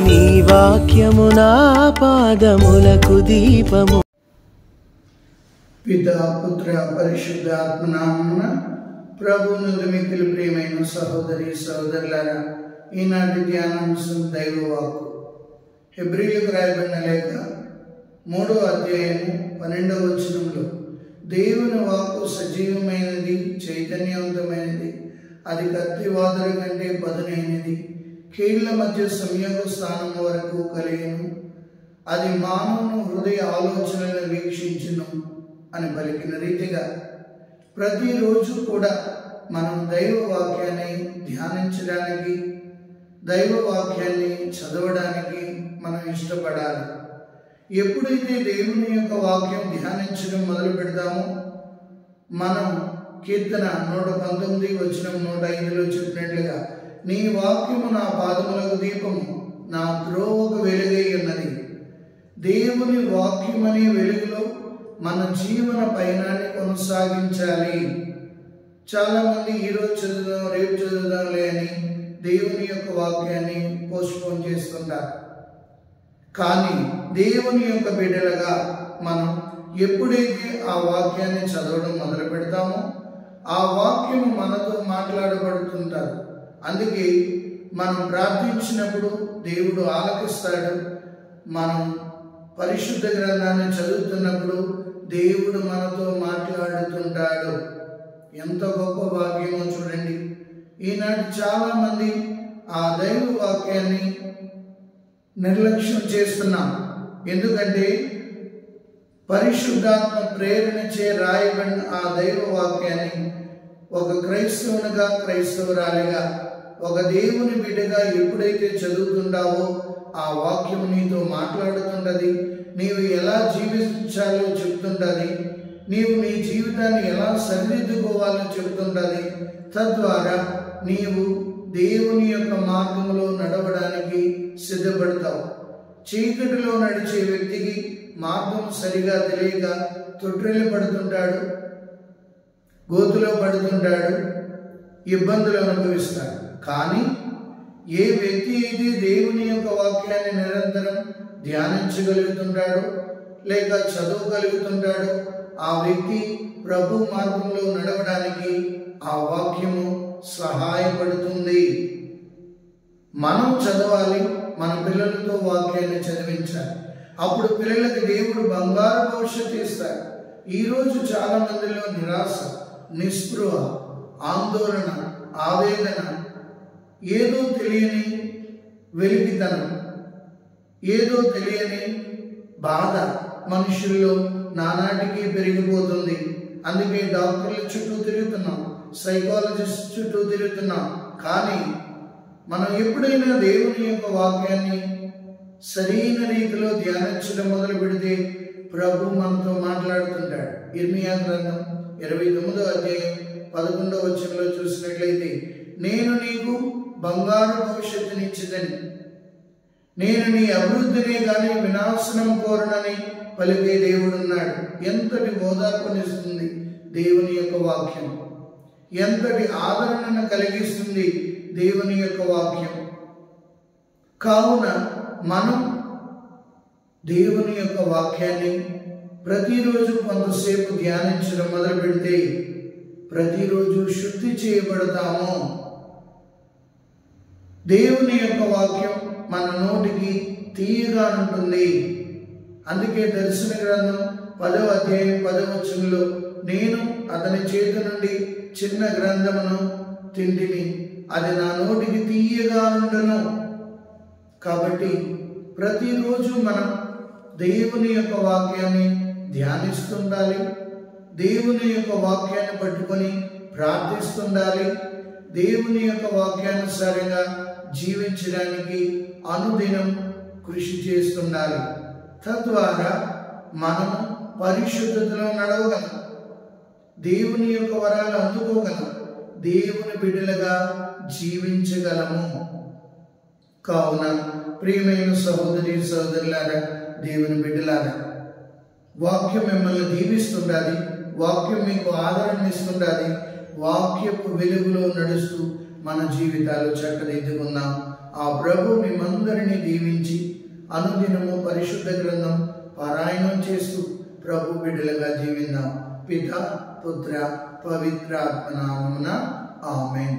నీ వాక్యము నా పాదములకు దీపము. పితా పుత్ర పరిశుద్ధాత్మ నామమున ప్రభువునందు మిక్కిలి ప్రియమైన సహోదరి సహోదరులారా, ఈనాటి ధ్యానాంశం దైవవాక్కు. హెబ్రీయులకు రాయబడిన లేఖ 3వ అధ్యాయము 12వ వచనంలో, దేవుని వాక్కు సజీవమైనది, చైతన్యవంతమైనది, అది కత్తి వాదుల కంటే పదునైనది, కీళ్ల మధ్య సంయోగ స్థానం వరకు కలిగిను, అది మానవుని హృదయ ఆలోచనలను వీక్షించును అని పలికిన రీతిగా ప్రతిరోజు కూడా మనం దైవ వాక్యాన్ని ధ్యానించడానికి, దైవ వాక్యాన్ని చదవడానికి మనం ఇష్టపడాలి. ఎప్పుడైతే దేవుని యొక్క వాక్యం ధ్యానించడం మొదలు పెడతామో, మనం కీర్తన 119 వచనం 105లో చెప్పినట్లుగా, నీ వాక్యము నా పాదములకు దీపము, నా త్రోవకు వెలుగై ఉన్నది. దేవుని వాక్యమనే వెలుగులో మన జీవన పయనాన్ని కొనసాగించాలి. చాలామంది ఈరోజు చదువుదాం, రేపు చదువుదాంలే అని దేవుని యొక్క వాక్యాన్ని పోస్ట్పోన్ చేస్తుంటారు. కానీ దేవుని యొక్క బిడ్డలుగా మనం ఎప్పుడైతే ఆ వాక్యాన్ని చదవడం మొదలు పెడతామో, ఆ వాక్యము మనతో మాట్లాడబడుతుంటారు. అందుకే మనం ప్రార్థించినప్పుడు దేవుడు ఆలకిస్తాడు. మనం పరిశుద్ధ గ్రంథాన్ని చదువుతున్నప్పుడు దేవుడు మనతో మాట్లాడుతుంటాడు. ఎంత గొప్ప భాగ్యమో చూడండి. ఈనాటి చాలా మంది ఆ దైవ వాక్యాన్ని నిర్లక్ష్యం చేస్తున్నాం. ఎందుకంటే పరిశుద్ధాత్మ ప్రేరణచే రాయబడిన ఆ దైవ వాక్యాన్ని ఒక క్రైస్తవునిగా, క్రైస్తవురాలిగా, ఒక దేవుని బిడ్డగా ఎప్పుడైతే చదువుతుంటావో, ఆ వాక్యం నీతో మాట్లాడుతుంటది. నీవు ఎలా జీవించాలో చెప్తుంటది. నీవు నీ జీవితాన్ని ఎలా సరిదిద్దుకోవాలో చెప్తుంటది. తద్వారా నీవు దేవుని యొక్క మార్గంలో నడవడానికి సిద్ధపడతావు. చీకటిలో నడిచే వ్యక్తికి మార్గం సరిగా తెలియక తొట్రెలు పడుతుంటాడు, గోతులో పడుతుంటాడు, ఇబ్బందులు అనుభవిస్తాడు. కానీ ఏ వ్యక్తి అయితే దేవుని యొక్క వాక్యాన్ని నిరంతరం ధ్యానించగలుగుతుంటాడో, లేక చదవగలుగుతుంటాడో, ఆ వ్యక్తి ప్రభు మార్గంలో నడవడానికి ఆ వాక్యము సహాయపడుతుంది. మనం చదవాలి, మన పిల్లలతో వాక్యాన్ని చదివించాలి. అప్పుడు పిల్లలకి దేవుడు బంగారు భవిష్యత్తు ఇస్తాడు. ఈరోజు చాలా మందిలో నిరాశ, నిస్పృహ, ఆందోళన, ఆవేదన, ఏదో తెలియని వెలికితనం, ఏదో తెలియని బాధ మనుషుల్లో నానాటికి పెరిగిపోతుంది. అందుకే డాక్టర్ల చుట్టూ తిరుగుతున్నాం, సైకాలజిస్ట్ చుట్టూ తిరుగుతున్నాం. కానీ మనం ఎప్పుడైనా దేవుని యొక్క వాక్యాన్ని సరైన రీతిలో ధ్యానించడం మొదలు పెడితే ప్రభు మనతో మాట్లాడుతుంటాడు. ఇర్మియా గ్రంథం 29వ అధ్యాయం 11వ వచనంలో చూసినట్లయితే, నేను నీకు బంగారు భవిష్యత్తునిచ్చిదని, నేను నీ అభివృద్ధినే కానీ వినాశనం కోరనని పలికే దేవుడున్నాడు. ఎంతటి ఓదార్పునిస్తుంది దేవుని యొక్క వాక్యం, ఎంతటి ఆదరణను కలిగిస్తుంది దేవుని యొక్క వాక్యం. కావున మనం దేవుని యొక్క వాక్యాన్ని ప్రతిరోజు కొంతసేపు ధ్యానించడం మొదలు పెడితే ప్రతిరోజు శుద్ధి చేయబడతాము. దేవుని యొక్క వాక్యం మన నోటికి తీయగా ఉంటుంది. అందుకే దర్శన గ్రంథం 10వ అధ్యాయం 10వ వచనంలో, నేను అతని చేతి నుండి చిన్న గ్రంథమును తింటిని, అది నా నోటికి తీయగా ఉండను. కాబట్టి ప్రతిరోజు మనం దేవుని యొక్క వాక్యాన్ని ధ్యానిస్తుండాలి. దేవుని యొక్క వాక్యాన్ని పట్టుకొని ప్రార్థిస్తుండాలి. దేవుని యొక్క వాక్యానుసారంగా జీవించడానికి అనుదినం కృషి చేస్తుండాలి. తద్వారా మనం పరిశుద్ధతలో నడవగలం, దేవుని యొక్క వరాలు అందుకోగలం, దేవుని బిడ్డలుగా జీవించగలము. కావున ప్రియమైన సహోదరి సహోదరులారా, దేవుని బిడ్డలారా, వాక్యం మిమ్మల్ని దీవిస్తుండాలి. వాక్యం మీకు ఆదరణ ఇస్తుండాలి. వాక్యపు వెలుగులో నడుస్తూ మన జీవితాలు చక్కదిద్దుకుందాం. ఆ ప్రభు మిమ్మందరినీ దీవించి అనుదినము పరిశుద్ధ గ్రంథం పారాయణం చేస్తూ ప్రభు బిడ్డలుగా జీవిద్దాం. పిత పుత్ర పవిత్రాత్మ నామమున ఆమేన్.